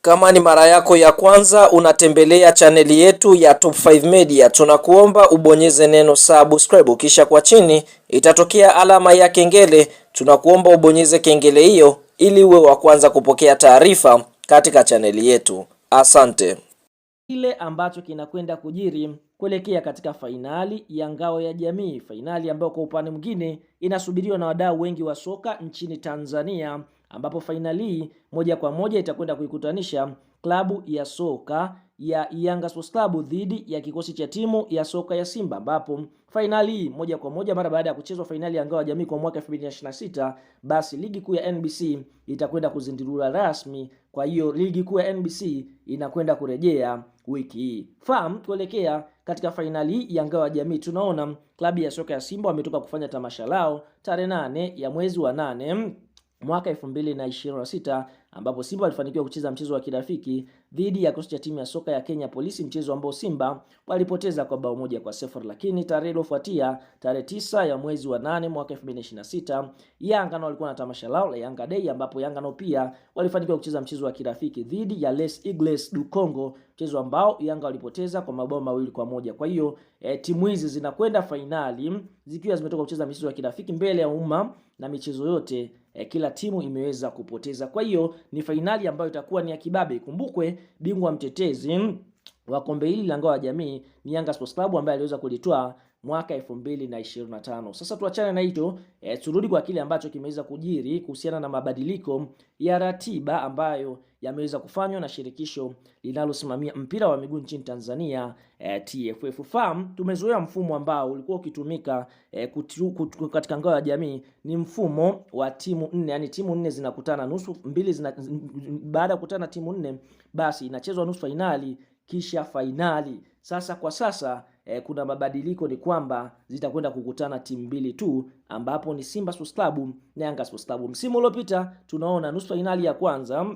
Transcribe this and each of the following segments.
Kama ni mara yako ya kwanza unatembelea chaneli yetu ya Top 5 Media, tunakuomba ubonyeze neno subscribe, kisha kwa chini itatokea alama ya kengele. Tunakuomba ubonyeze kengele hiyo ili uwe wa kwanza kupokea taarifa katika chaneli yetu. Asante. Kile ambacho kinakwenda kujiri kuelekea katika fainali ya Ngao ya Jamii, fainali ambayo kwa upande mwingine inasubiriwa na wadau wengi wa soka nchini Tanzania, ambapo fainali moja kwa moja itakwenda kuikutanisha klabu ya soka ya Yanga Sports Club dhidi ya kikosi cha timu ya soka ya Simba, ambapo fainali moja kwa moja mara baada ya kuchezwa fainali ya Ngao ya Jamii kwa mwaka 2026, basi ligi kuu ya NBC itakwenda kuzinduliwa rasmi. Kwa hiyo ligi kuu ya NBC inakwenda kurejea wiki hii. Kuelekea katika fainali ya Ngao ya Jamii, tunaona klabu ya soka ya Simba wametoka kufanya tamasha lao tarehe 8 ya mwezi wa 8 mwaka 2026, ambapo Simba walifanikiwa kucheza mchezo wa kirafiki dhidi ya kikosi cha timu ya soka ya Kenya Police, mchezo ambao Simba walipoteza kwa bao 1-0. Lakini tarehe iliyofuatia, tarehe 9 ya mwezi wa 8 mwaka 2026, Yanga nao walikuwa na tamasha lao la Yanga Day, ambapo Yanga nao pia walifanikiwa kucheza mchezo wa kirafiki dhidi ya Les Eagles du Congo, mchezo ambao Yanga walipoteza kwa mabao 2-1. Kwa hiyo timu hizi zinakwenda fainali zikiwa zimetoka kucheza michezo ya kirafiki mbele ya umma, na michezo yote kila timu imeweza kupoteza. Kwa hiyo ni fainali ambayo itakuwa ni ya kibabe. Kumbukwe bingwa mtetezi wa kombe hili la Ngao ya Jamii ni Yanga Sports Club ambaye aliweza kulitoa mwaka 2025. Sasa tuachane na hicho, turudi kwa kile ambacho kimeweza kujiri kuhusiana na mabadiliko ya ratiba ambayo yameweza kufanywa na shirikisho linalosimamia mpira wa miguu nchini Tanzania, TFF. Tumezoea mfumo ambao ulikuwa ukitumika katika Ngao ya Jamii, ni mfumo wa timu 4, yani timu 4 zinakutana nusu mbili, baada ya kukutana timu 4 basi inachezwa nusu finali kisha fainali. Sasa kwa sasa kuna mabadiliko, ni kwamba zitakwenda kukutana timu 2 tu, ambapo ni Simba Sports Club na Yanga Sports Club. Msimu uliopita tunaona nusu finali ya kwanza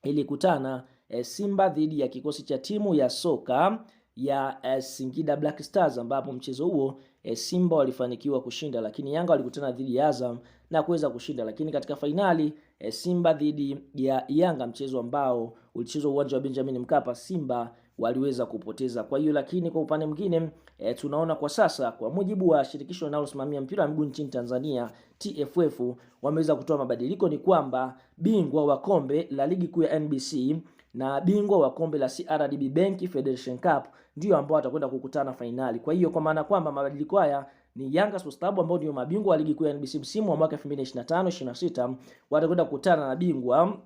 ilikutana Simba dhidi ya kikosi cha timu ya soka ya Singida Black Stars, ambapo mchezo huo Simba walifanikiwa kushinda, lakini Yanga walikutana dhidi ya Azam na kuweza kushinda. Lakini katika fainali Simba dhidi ya Yanga, mchezo ambao ulichezwa uwanja wa Benjamin Mkapa, Simba waliweza kupoteza. Kwa hiyo lakini kwa upande mwingine tunaona kwa sasa, kwa mujibu wa shirikisho linalosimamia mpira wa miguu nchini Tanzania, TFF, wameweza kutoa mabadiliko, ni kwamba bingwa wa kombe la ligi kuu ya NBC na bingwa wa kombe la CRDB Bank Federation Cup ndio ambao watakwenda kukutana fainali. Kwa hiyo kwa maana kwamba mabadiliko haya ni Yanga Sports Club ambao ndio mabingwa wa ligi kuu ya NBC msimu wa mwaka 2025-26 watakwenda kukutana na bingwa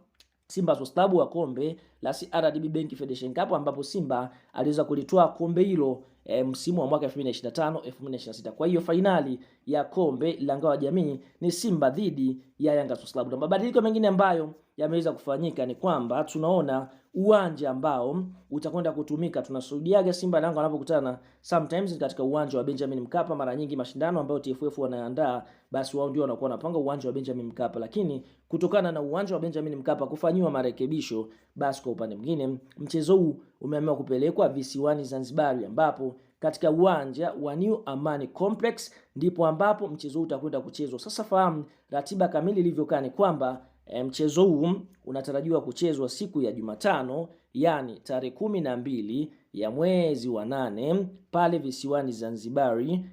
Simba Sports Club wa kombe la CRDB Bank Federation Cup, ambapo Simba aliweza kulitoa kombe hilo msimu wa mwaka 2025-2026. Kwa hiyo fainali ya kombe la Ngao ya Jamii ni Simba dhidi ya Yanga Sports Club. Na mabadiliko mengine ambayo yameweza kufanyika ni kwamba tunaona uwanja ambao utakwenda kutumika, tunashuhudiaga Simba na Yanga wanapokutana sometimes katika uwanja wa Benjamin Mkapa. Mara nyingi mashindano ambayo TFF wanaandaa, basi wao ndio wanakuwa wanapanga uwanja wa Benjamin Mkapa, lakini kutokana na uwanja wa Benjamin Mkapa kufanyiwa marekebisho, basi kwa upande mwingine mchezo huu umeamua kupelekwa visiwani Zanzibar, ambapo katika uwanja wa New Amani Complex ndipo ambapo mchezo huu utakwenda kuchezwa. Sasa fahamu ratiba kamili ilivyokaa, ni kwamba mchezo huu unatarajiwa kuchezwa siku ya Jumatano, yani tarehe 12 ya mwezi wa 8 pale visiwani Zanzibari.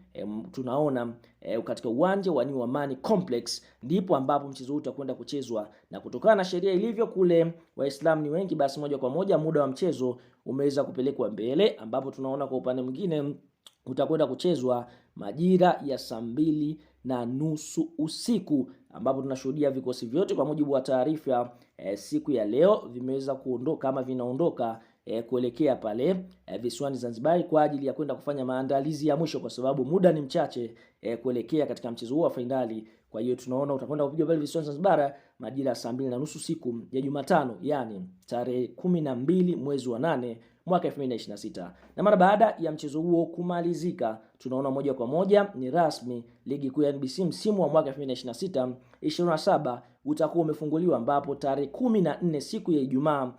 Tunaona katika uwanja wa New Amani Complex ndipo ambapo mchezo huu utakwenda kuchezwa, na kutokana na sheria ilivyo kule Waislamu ni wengi, basi moja kwa moja muda wa mchezo umeweza kupelekwa mbele, ambapo tunaona kwa upande mwingine utakwenda kuchezwa majira ya saa 2:30 usiku, ambapo tunashuhudia vikosi vyote kwa mujibu wa taarifa siku ya leo vimeweza kuondoka ama vinaondoka kuelekea pale visiwani Zanzibar kwa ajili ya kwenda kufanya maandalizi ya mwisho, kwa sababu muda ni mchache kuelekea katika mchezo huo wa fainali. Kwa hiyo tunaona utakwenda kupigwa pale visiwani Zanzibar majira ya saa 2:30 siku ya Jumatano, yani tarehe 12 mwezi wa 8 mwaka 2026. Na mara baada ya mchezo huo kumalizika, tunaona moja kwa moja ni rasmi ligi kuu ya NBC msimu wa mwaka 2026-27 utakuwa umefunguliwa, ambapo tarehe 14 siku ya Ijumaa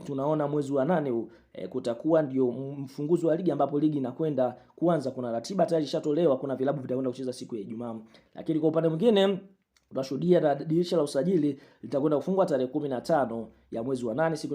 tunaona mwezi wa 8 kutakuwa ndio mfunguzi wa ligi, ambapo ligi inakwenda kuanza. Kuna ratiba tayari ishatolewa, kuna vilabu vitakwenda kucheza siku ya Ijumaa, lakini kwa upande mwingine tunashuhudia dirisha la usajili litakwenda kufungwa tarehe 15 ya mwezi wa 8 siku